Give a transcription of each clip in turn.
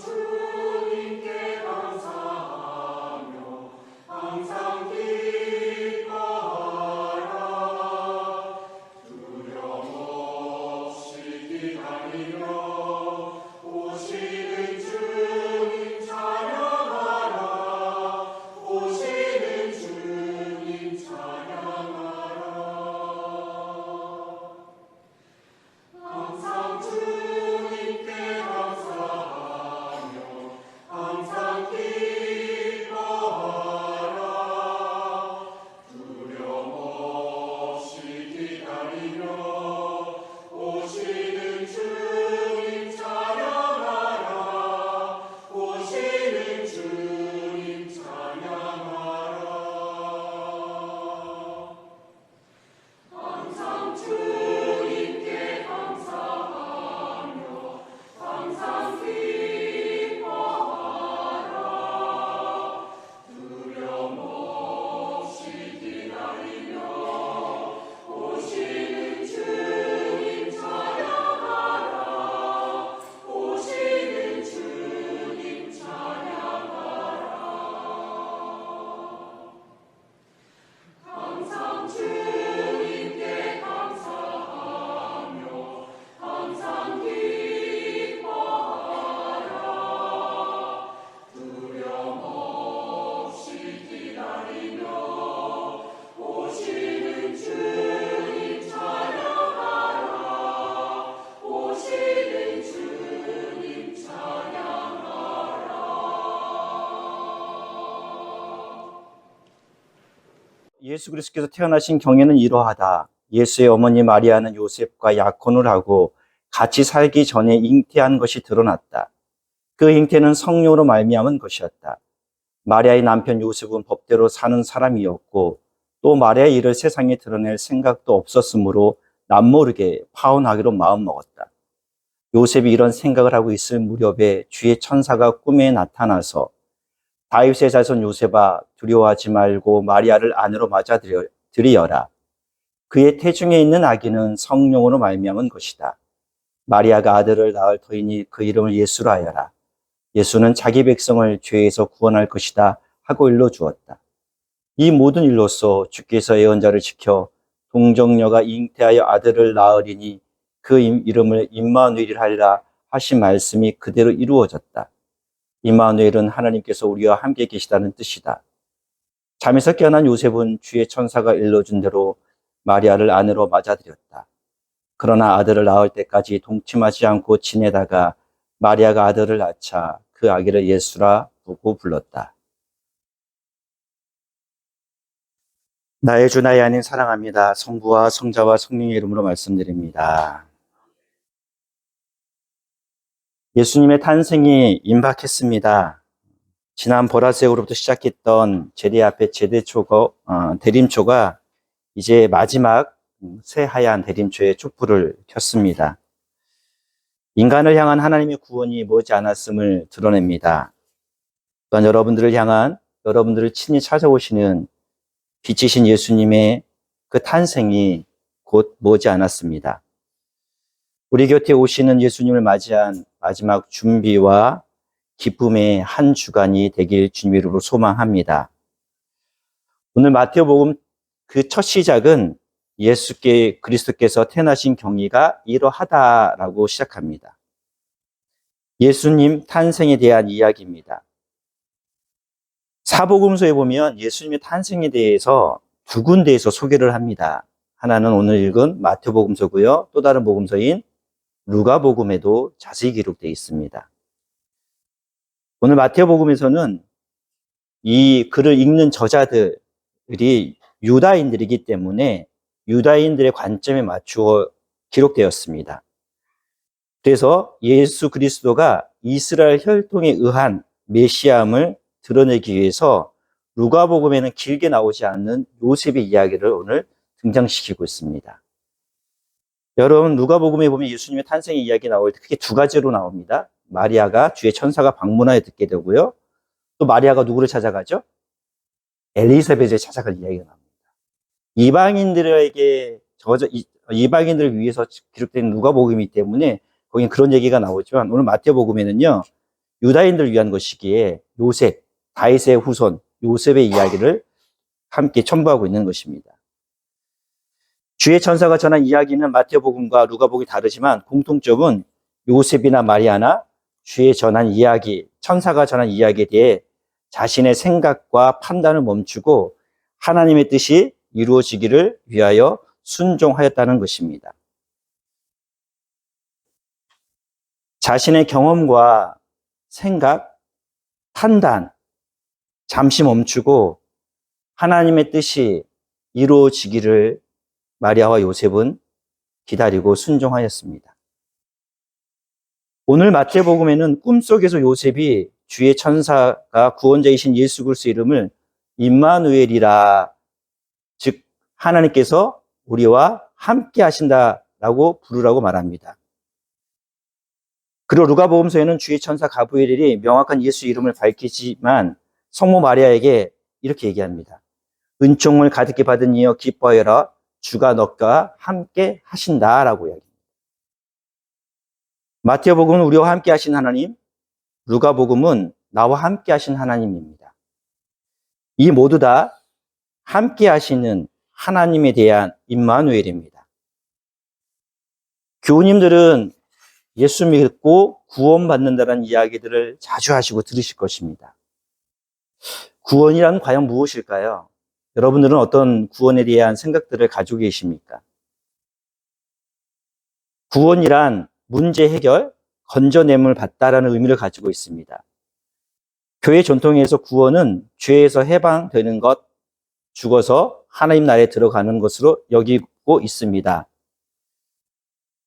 주님께 감사하며 항상 기뻐하라. 두려움 없이 기다리며 오시는 주님 찬양하라. 오시는 주님 찬양하라. 항상 주님께 감사하며 항상 기뻐하라. 두려움 없이 기다리며 오시는 주님 찬양하라. 오시는 주님 찬양하라. 항상 주님께 감사하며 항상 기뻐하라. 두려움 없이 기다리며 오시는 주님 찬양하라. 오시는 주님 찬양하라. 항상 주님께 감사하며 항상 기뻐하라. 두려움 없이 기다리며 오시는 주님 찬양하라. 오시는 주님 찬양하라. 예수 그리스도께서 태어나신 경애는 이러하다. 예수의 어머니 마리아는 요셉과 약혼을 하고 같이 살기 전에 잉태한 것이 드러났다. 그 잉태는 성령으로 말미암은 것이었다. 마리아의 남편 요셉은 법대로 사는 사람이었고 또 마리아의 일을 세상에 드러낼 생각도 없었으므로 남모르게 파혼하기로 마음먹었다. 요셉이 이런 생각을 하고 있을 무렵에 주의 천사가 꿈에 나타나서 다윗의 자손 요셉아 두려워하지 말고 마리아를 아내로 맞아들이어라. 그의 태중에 있는 아기는 성령으로 말미암은 것이다. 마리아가 아들을 낳을 터이니 그 이름을 예수로 하여라. 예수는 자기 백성을 죄에서 구원할 것이다 하고 일러주었다. 이 모든 일로써 주께서 예언자를 지켜 동정녀가 잉태하여 아들을 낳으리니 그 이름을 임마누엘이라 하리라 하신 말씀이 그대로 이루어졌다. 임마누엘은 하나님께서 우리와 함께 계시다는 뜻이다. 잠에서 깨어난 요셉은 주의 천사가 일러준 대로 마리아를 아내로 맞아들였다. 그러나 아들을 낳을 때까지 동침하지 않고 지내다가 마리아가 아들을 낳자 그 아기를 예수라 보고 불렀다. 나의 주 나의 하나님 사랑합니다. 성부와 성자와 성령의 이름으로 말씀드립니다. 예수님의 탄생이 임박했습니다. 지난 보라색으로부터 시작했던 제리 앞에 대림초가 이제 마지막 새하얀 대림초에 촛불을 켰습니다. 인간을 향한 하나님의 구원이 머지 않았음을 드러냅니다. 또한 여러분들을 향한 여러분들을 친히 찾아오시는 빛이신 예수님의 그 탄생이 곧 머지 않았습니다. 우리 곁에 오시는 예수님을 맞이한 마지막 준비와 기쁨의 한 주간이 되길 주님 이름으로 소망합니다. 오늘 마태복음 그 첫 시작은 그리스도께서 태어나신 경위가 이러하다라고 시작합니다. 예수님 탄생에 대한 이야기입니다. 사복음서에 보면 예수님의 탄생에 대해서 두 군데에서 소개를 합니다. 하나는 오늘 읽은 마태복음서고요. 또 다른 복음서인 루가복음에도 자세히 기록되어 있습니다. 오늘 마태복음에서는 이 글을 읽는 저자들이 유다인들이기 때문에 유다인들의 관점에 맞추어 기록되었습니다. 그래서 예수 그리스도가 이스라엘 혈통에 의한 메시아임을 드러내기 위해서 루가복음에는 길게 나오지 않는 요셉의 이야기를 오늘 등장시키고 있습니다. 여러분, 누가복음에 보면 예수님의 탄생의 이야기 나올 때 크게 두 가지로 나옵니다. 마리아가 주의 천사가 방문하여 듣게 되고요. 또 마리아가 누구를 찾아가죠? 엘리사벳을 찾아갈 이야기가 나옵니다. 이방인들을 위해서 기록된 누가복음이기 때문에 거긴 그런 얘기가 나오지만 오늘 마태복음에는요, 유다인들을 위한 것이기에 요셉, 다윗의 후손 요셉의 이야기를 함께 첨부하고 있는 것입니다. 주의 천사가 전한 이야기는 마태복음과 누가복음이 다르지만 공통점은 요셉이나 마리아나 주의 전한 이야기, 천사가 전한 이야기에 대해 자신의 생각과 판단을 멈추고 하나님의 뜻이 이루어지기를 위하여 순종하였다는 것입니다. 자신의 경험과 생각, 판단, 잠시 멈추고 하나님의 뜻이 이루어지기를 마리아와 요셉은 기다리고 순종하였습니다. 오늘 마태복음에는 꿈속에서 요셉이 주의 천사가 구원자이신 예수 그리스도 이름을 임마누엘이라, 즉 하나님께서 우리와 함께 하신다라고 부르라고 말합니다. 그리고 누가복음서에는 주의 천사 가브리엘이 명확한 예수 이름을 밝히지만 성모 마리아에게 이렇게 얘기합니다. 은총을 가득히 받은 이여 기뻐하여라, 주가 너와 함께 하신다라고 이야기합니다. 마태복음은 우리와 함께 하신 하나님, 누가복음은 나와 함께 하신 하나님입니다. 이 모두 다 함께 하시는 하나님에 대한 임마누엘입니다. 교우님들은 예수 믿고 구원받는다는 이야기들을 자주 하시고 들으실 것입니다. 구원이란 과연 무엇일까요? 여러분들은 어떤 구원에 대한 생각들을 가지고 계십니까? 구원이란 문제 해결, 건져냄을 받다라는 의미를 가지고 있습니다. 교회 전통에서 구원은 죄에서 해방되는 것, 죽어서 하나님 나라에 들어가는 것으로 여기고 있습니다.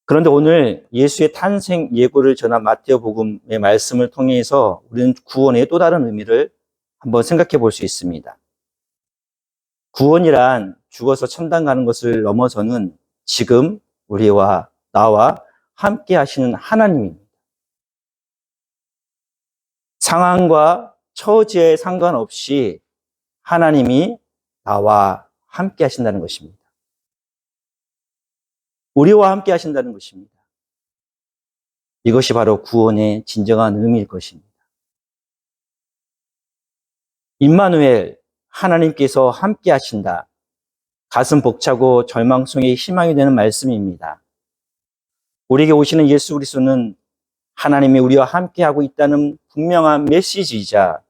그런데 오늘 예수의 탄생 예고를 전한 마태복음의 말씀을 통해서 우리는 구원의 또 다른 의미를 한번 생각해 볼 수 있습니다. 구원이란 죽어서 천당 가는 것을 넘어서는 지금 우리와 나와 함께 하시는 하나님입니다. 상황과 처지에 상관없이 하나님이 나와 함께 하신다는 것입니다. 우리와 함께 하신다는 것입니다. 이것이 바로 구원의 진정한 의미일 것입니다. 임마누엘, 하나님께서 함께 하신다. 가슴 벅차고 절망 속에 희망이 되는 말씀입니다. 우리에게 오시는 예수 그리스도는 하나님이 우리와 함께하고 있다는 분명한 메시지이자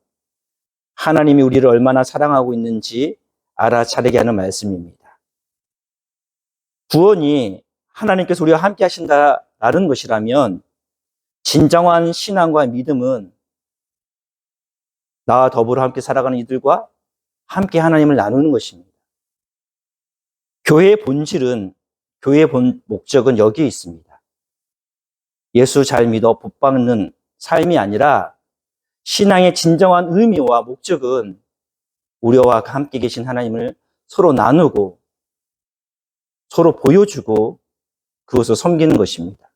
하나님이 우리를 얼마나 사랑하고 있는지 알아차리게 하는 말씀입니다. 구원이 하나님께서 우리와 함께 하신다라는 것이라면 진정한 신앙과 믿음은 나와 더불어 함께 살아가는 이들과 함께 하나님을 나누는 것입니다. 교회의 본질은, 교회의 목적은 여기에 있습니다. 예수 잘 믿어 복받는 삶이 아니라 신앙의 진정한 의미와 목적은 우리와 함께 계신 하나님을 서로 나누고 서로 보여주고 그것을 섬기는 것입니다.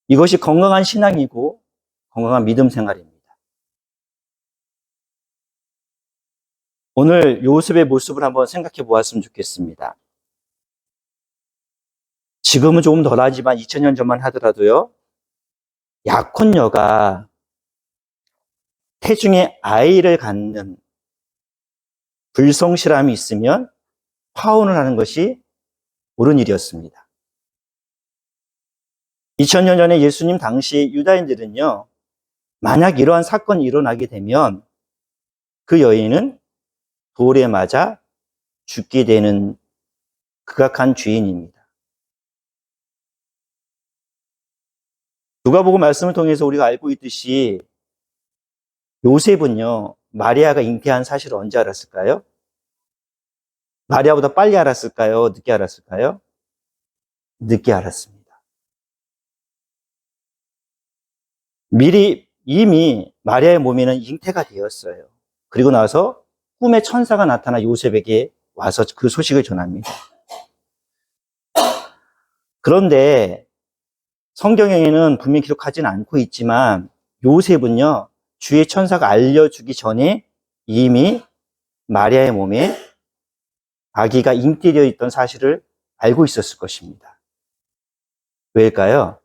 이것이 건강한 신앙이고 건강한 믿음 생활입니다. 오늘 요셉의 모습을 한번 생각해 보았으면 좋겠습니다. 지금은 조금 덜하지만 2000년 전만 하더라도요, 약혼녀가 태중에 아이를 갖는 불성실함이 있으면 파혼을 하는 것이 옳은 일이었습니다. 2000년 전에 예수님 당시 유다인들은요, 만약 이러한 사건이 일어나게 되면 그 여인은 돌에 맞아 죽게 되는 극악한 죄인입니다. 누가복음 말씀을 통해서 우리가 알고 있듯이 요셉은요, 마리아가 잉태한 사실을 언제 알았을까요? 마리아보다 빨리 알았을까요? 늦게 알았을까요? 늦게 알았습니다. 미리 이미 마리아의 몸에는 잉태가 되었어요. 그리고 나서 꿈에 천사가 나타나 요셉에게 와서 그 소식을 전합니다. 그런데 성경에는 분명히 기록하지는 않고 있지만 요셉은요, 주의 천사가 알려주기 전에 이미 마리아의 몸에 아기가 잉태되어 있던 사실을 알고 있었을 것입니다. 왜일까요?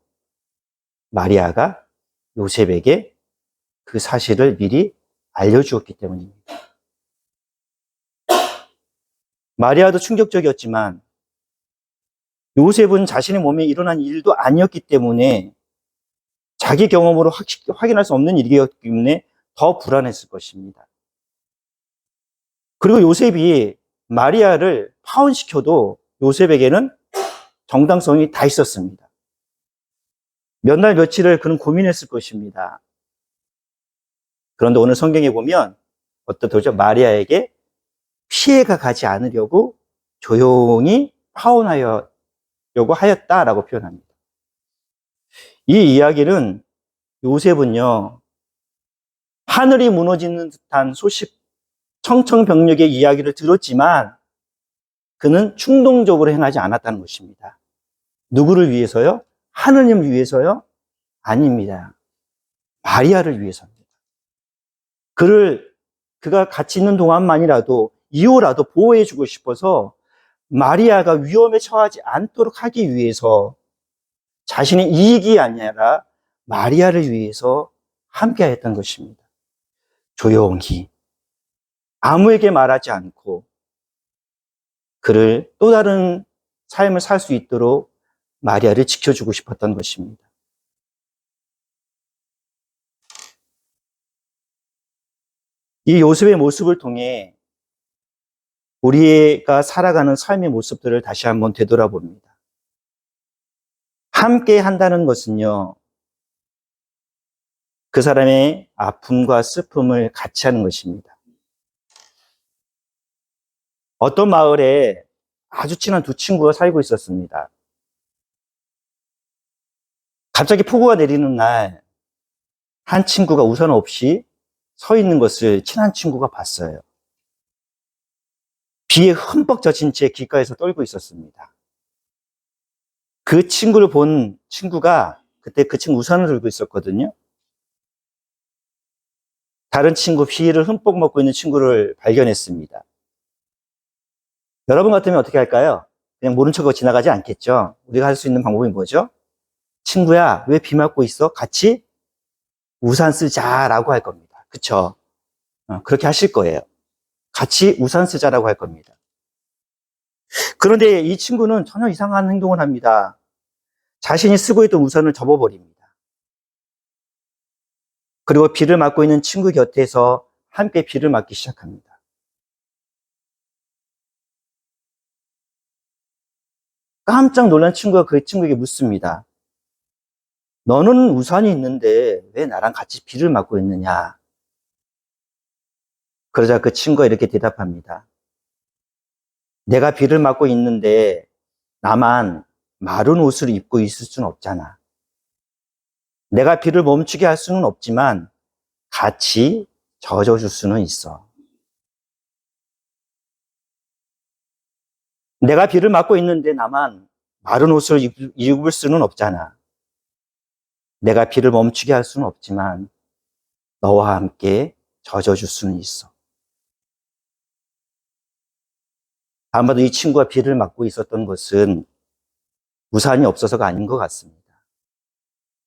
마리아가 요셉에게 그 사실을 미리 알려주었기 때문입니다. 마리아도 충격적이었지만 요셉은 자신의 몸에 일어난 일도 아니었기 때문에 자기 경험으로 확인할 수 없는 일이었기 때문에 더 불안했을 것입니다. 그리고 요셉이 마리아를 파혼시켜도 요셉에게는 정당성이 다 있었습니다. 몇 날 며칠을 그는 고민했을 것입니다. 그런데 오늘 성경에 보면 어떻죠? 마리아에게 피해가 가지 않으려고 조용히 파혼하려고 하였다라고 표현합니다. 이 이야기는 요셉은요, 하늘이 무너지는 듯한 소식, 청천벽력의 이야기를 들었지만 그는 충동적으로 행하지 않았다는 것입니다. 누구를 위해서요? 하느님을 위해서요? 아닙니다. 마리아를 위해서입니다. 그가 같이 있는 동안만이라도 이후라도 보호해주고 싶어서 마리아가 위험에 처하지 않도록 하기 위해서 자신의 이익이 아니라 마리아를 위해서 함께하였던 것입니다. 조용히 아무에게 말하지 않고 그를 또 다른 삶을 살 수 있도록 마리아를 지켜주고 싶었던 것입니다. 이 요셉의 모습을 통해 우리가 살아가는 삶의 모습들을 다시 한번 되돌아봅니다. 함께 한다는 것은요, 그 사람의 아픔과 슬픔을 같이 하는 것입니다. 어떤 마을에 아주 친한 두 친구가 살고 있었습니다. 갑자기 폭우가 내리는 날, 한 친구가 우산 없이 서 있는 것을 친한 친구가 봤어요. 비에 흠뻑 젖은 채 길가에서 떨고 있었습니다. 그 친구를 본 친구가 그때 그 친구 우산을 들고 있었거든요. 다른 친구, 비를 흠뻑 먹고 있는 친구를 발견했습니다. 여러분 같으면 어떻게 할까요? 그냥 모른 척하고 지나가지 않겠죠? 우리가 할 수 있는 방법이 뭐죠? 친구야, 왜 비 맞고 있어? 같이 우산 쓰자라고 할 겁니다. 그쵸? 그렇게 하실 거예요. 같이 우산 쓰자라고 할 겁니다. 그런데 이 친구는 전혀 이상한 행동을 합니다. 자신이 쓰고 있던 우산을 접어버립니다. 그리고 비를 맞고 있는 친구 곁에서 함께 비를 맞기 시작합니다. 깜짝 놀란 친구가 그 친구에게 묻습니다. 너는 우산이 있는데 왜 나랑 같이 비를 맞고 있느냐? 그러자 그 친구가 이렇게 대답합니다. 내가 비를 맞고 있는데 나만 마른 옷을 입고 있을 수는 없잖아. 내가 비를 멈추게 할 수는 없지만 같이 젖어줄 수는 있어. 내가 비를 맞고 있는데 나만 마른 옷을 입을 수는 없잖아. 내가 비를 멈추게 할 수는 없지만 너와 함께 젖어줄 수는 있어. 아마도 이 친구가 비를 맞고 있었던 것은 우산이 없어서가 아닌 것 같습니다.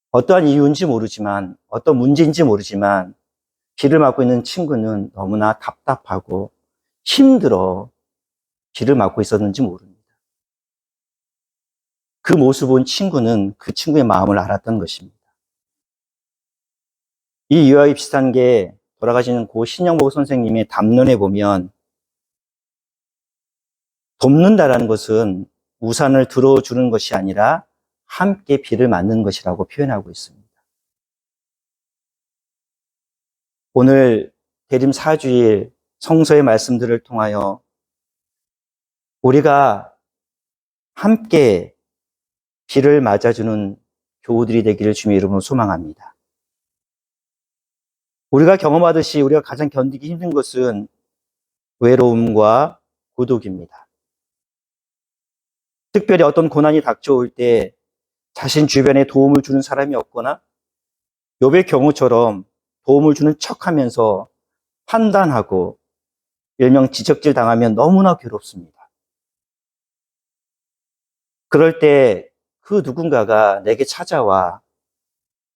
어떠한 이유인지 모르지만, 어떤 문제인지 모르지만 비를 맞고 있는 친구는 너무나 답답하고 힘들어 비를 맞고 있었는지 모릅니다. 그 모습을 본 친구는 그 친구의 마음을 알았던 것입니다. 이 이유와 비슷한 게 돌아가시는 고 신영복 선생님의 담론에 보면 돕는다라는 것은 우산을 들어주는 것이 아니라 함께 비를 맞는 것이라고 표현하고 있습니다. 오늘 대림 4주일 성서의 말씀들을 통하여 우리가 함께 비를 맞아주는 교우들이 되기를 주님의 이름으로 소망합니다. 우리가 경험하듯이 우리가 가장 견디기 힘든 것은 외로움과孤独입니다. 특별히 어떤 고난이 닥쳐올 때 자신 주변에 도움을 주는 사람이 없거나 욥의 경우처럼 도움을 주는 척하면서 판단하고 일명 지적질 당하면 너무나 괴롭습니다. 그럴 때 그 누군가가 내게 찾아와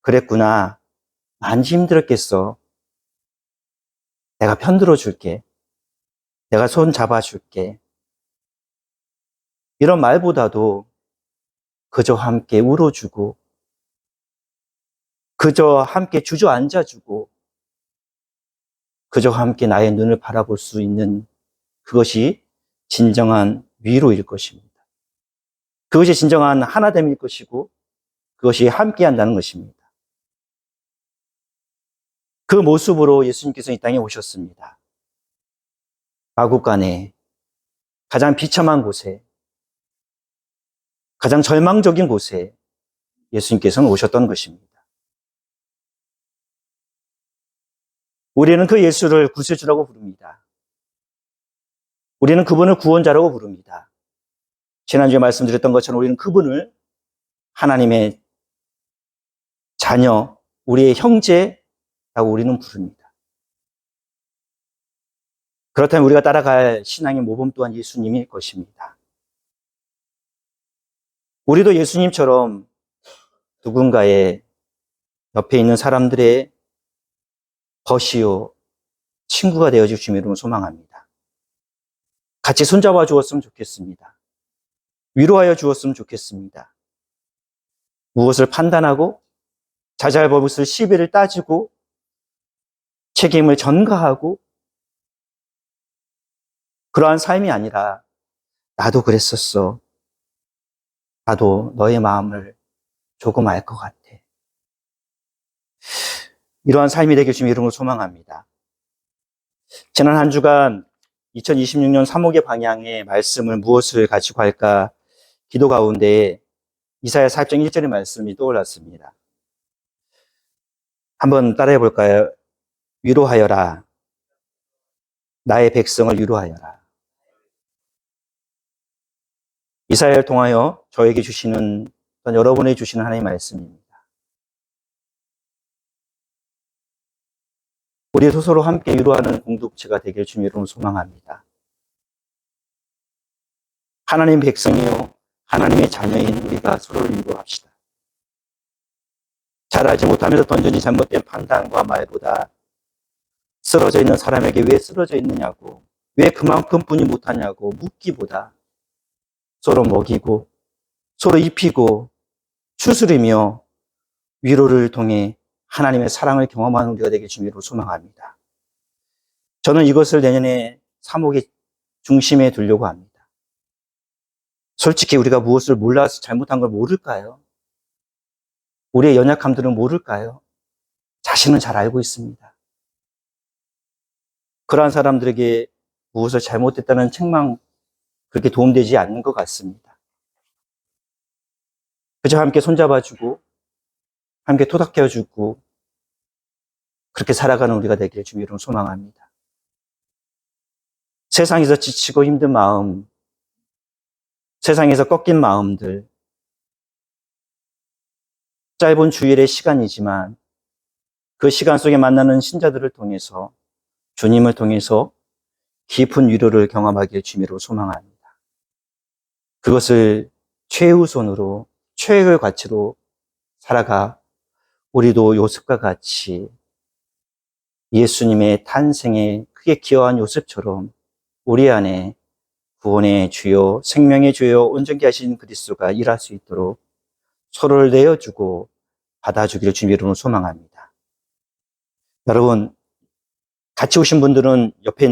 그랬구나, 많이 힘들었겠어, 내가 편들어 줄게. 내가 손 잡아줄게. 이런 말보다도 그저 함께 울어주고, 그저 함께 주저앉아주고, 그저 함께 나의 눈을 바라볼 수 있는 그것이 진정한 위로일 것입니다. 그것이 진정한 하나됨일 것이고, 그것이 함께 한다는 것입니다. 그 모습으로 예수님께서 이 땅에 오셨습니다. 마국간에 가장 비참한 곳에, 가장 절망적인 곳에 예수님께서는 오셨던 것입니다. 우리는 그 예수를 구세주라고 부릅니다. 우리는 그분을 구원자라고 부릅니다. 지난주에 말씀드렸던 것처럼 우리는 그분을 하나님의 자녀, 우리의 형제라고 우리는 부릅니다. 그렇다면 우리가 따라갈 신앙의 모범 또한 예수님일 것입니다. 우리도 예수님처럼 누군가의 옆에 있는 사람들의 벗이요, 친구가 되어줄 주님을 소망합니다. 같이 손잡아 주었으면 좋겠습니다. 위로하여 주었으면 좋겠습니다. 무엇을 판단하고 자잘버릇을 시비를 따지고 책임을 전가하고 그러한 삶이 아니라 나도 그랬었어. 나도 너의 마음을 조금 알 것 같아. 이러한 삶이 되길 주님 이름으로 소망합니다. 지난 한 주간 2026년 3월의 방향의 말씀을 무엇을 가지고 할까 기도 가운데 이사야 4장 1절의 말씀이 떠올랐습니다. 한번 따라해 볼까요? 위로하여라. 나의 백성을 위로하여라. 이사야를 통하여 저에게 주시는, 여러분에게 주시는 하나님의 말씀입니다. 우리 스스로 함께 위로하는 공동체가 되길 주님 이름으로 소망합니다. 하나님 백성이요, 하나님의 자녀인 우리가 서로를 위로합시다. 잘 알지 못하면서 던져진 잘못된 판단과 말보다 쓰러져 있는 사람에게 왜 쓰러져 있느냐고, 왜 그만큼뿐이 못하냐고 묻기보다 서로 먹이고 서로 입히고 추스리며 위로를 통해 하나님의 사랑을 경험하는 우리가 되길 주님으로 소망합니다. 저는 이것을 내년에 3월의 중심에 두려고 합니다. 솔직히 우리가 무엇을 몰라서 잘못한 걸 모를까요? 우리의 연약함들은 모를까요? 자신은 잘 알고 있습니다. 그러한 사람들에게 무엇을 잘못했다는 책망 그렇게 도움되지 않는 것 같습니다. 그저 함께 손잡아주고 함께 토닥여주고 그렇게 살아가는 우리가 되기를 주님 이름으로 소망합니다. 세상에서 지치고 힘든 마음, 세상에서 꺾인 마음들, 짧은 주일의 시간이지만 그 시간 속에 만나는 신자들을 통해서 주님을 통해서 깊은 위로를 경험하기를 주님으로 소망합니다. 그것을 최우선으로 최고의 가치로 살아가 우리도 요셉과 같이 예수님의 탄생에 크게 기여한 요셉처럼 우리 안에 구원의 주요, 생명의 주요, 온전케 하신 그리스도가 일할 수 있도록 서로를 내어주고 받아주기를 주님 이름으로 소망합니다. 여러분, 같이 오신 분들은 옆에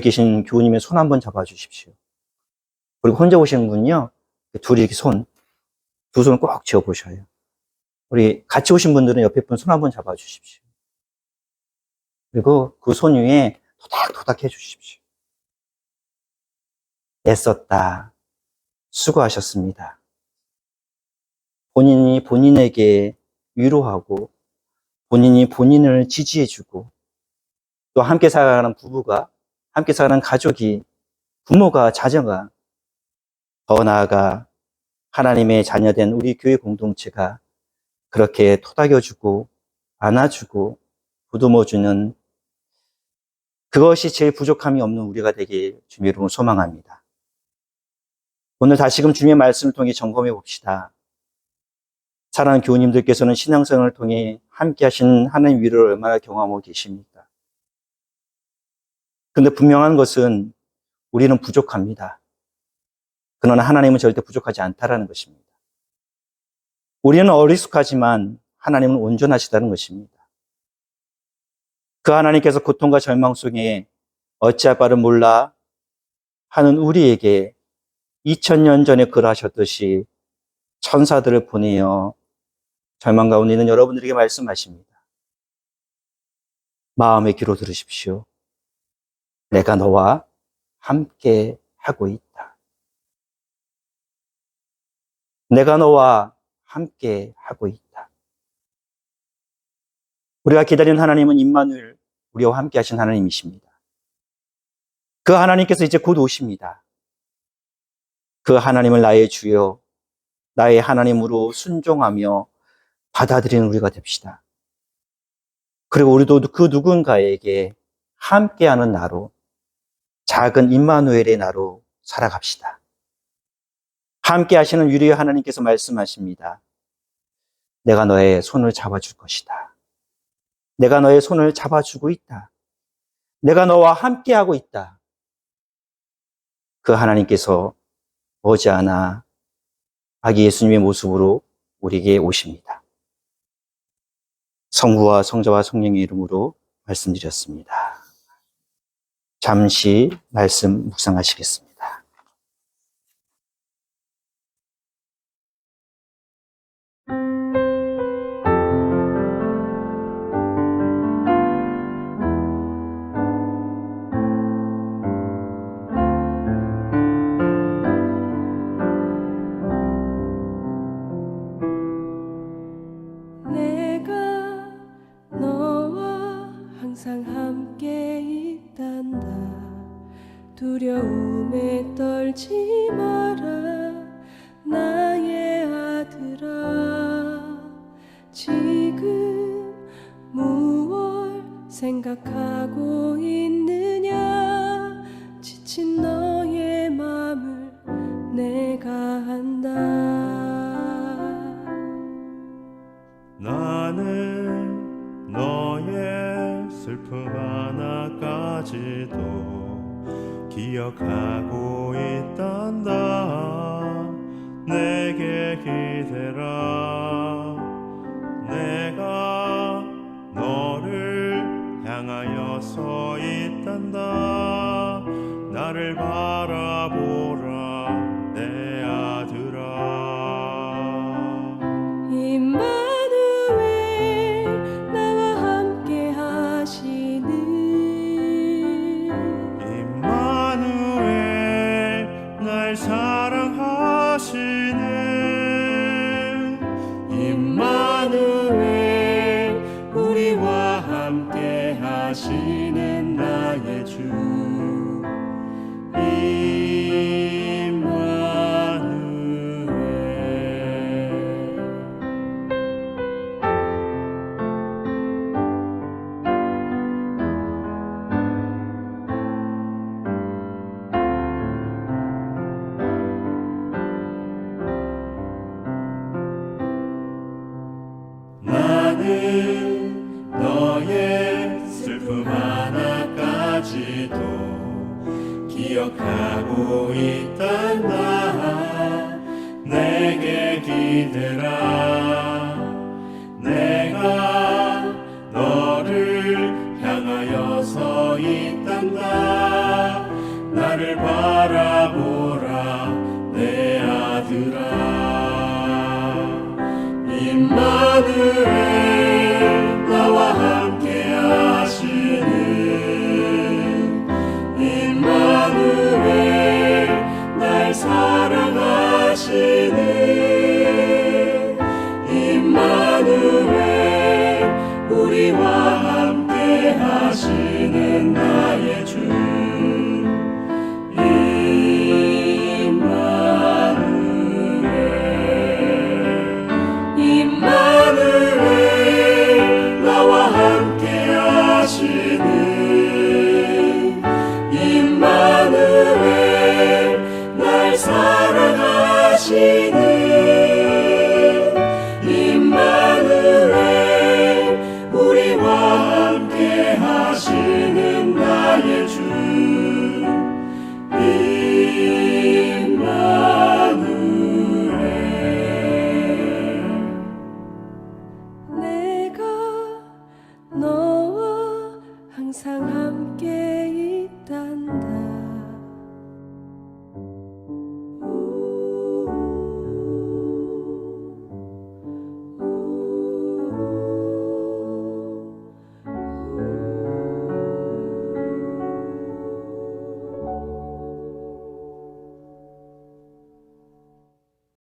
계신 교우님의 손 한번 잡아주십시오. 그리고 혼자 오시는 분은요, 둘이 이렇게 두 손을 꼭 쥐어보셔요. 우리 같이 오신 분들은 옆에 분 손 한번 잡아주십시오. 그리고 그 손 위에 토닥토닥 해주십시오. 애썼다. 수고하셨습니다. 본인이 본인에게 위로하고 본인이 본인을 지지해주고 또 함께 살아가는 부부가 함께 살아가는 가족이 부모가 자녀가 더 나아가 하나님의 자녀된 우리 교회 공동체가 그렇게 토닥여주고 안아주고 보듬어주는 그것이 제일 부족함이 없는 우리가 되길 주님의 이름으로 소망합니다. 오늘 다시금 주님의 말씀을 통해 점검해 봅시다. 사랑하는 교우님들께서는 신앙생활을 통해 함께 하신 하나님 위로를 얼마나 경험하고 계십니까? 근데 분명한 것은 우리는 부족합니다. 그러나 하나님은 절대 부족하지 않다라는 것입니다. 우리는 어리숙하지만 하나님은 온전하시다는 것입니다. 그 하나님께서 고통과 절망 속에 어찌할 바를 몰라 하는 우리에게 2000년 전에 그러하셨듯이 천사들을 보내어 절망 가운데 있는 여러분들에게 말씀하십니다. 마음의 귀로 들으십시오. 내가 너와 함께 하고 있다. 내가 너와 함께 하고 있다. 우리가 기다리는 하나님은 임마누엘, 우리와 함께 하신 하나님이십니다. 그 하나님께서 이제 곧 오십니다. 그 하나님을 나의 주여, 나의 하나님으로 순종하며 받아들이는 우리가 됩시다. 그리고 우리도 그 누군가에게 함께하는 나로, 작은 임마누엘의 나로 살아갑시다. 함께 하시는 유리의 하나님께서 말씀하십니다. 내가 너의 손을 잡아줄 것이다. 내가 너의 손을 잡아주고 있다. 내가 너와 함께하고 있다. 그 하나님께서 머지않아 아기 예수님의 모습으로 우리에게 오십니다. 성부와 성자와 성령의 이름으로 말씀드렸습니다. 잠시 말씀 묵상하시겠습니다. 내가 너와 항상 함께 있단다. 두려움에 떨지 마라 나의 아들아. 지금 무얼 생각하고 있느냐. 지친 너의 맘을 내가 안다. 나는 너의 슬픔 하나까지도 기억하고 있단다. 내게 기대라. 내가 너를 향하여 서 있단다. 나를 바라보라 내 아들아. 사랑하시는 임마누엘, 우리와 함께 하시는 나의 주 나는 너의 슬픔 하나까지도 기억하고 있단다. 내게 기대라. 내가 너를 향하여 서 있단다. 나를 바라보라 내 아들아. 임마누엘, 나와 함께 하시는 임마누엘, 날 사랑하시는 임마누엘, 우리와 함께 하시는 나의 주 임마누엘, 나와 함께 하시는 임마누엘, 날 사랑하시는 임마누엘, 우리와 함께 하시는 나 항상 함께 있단다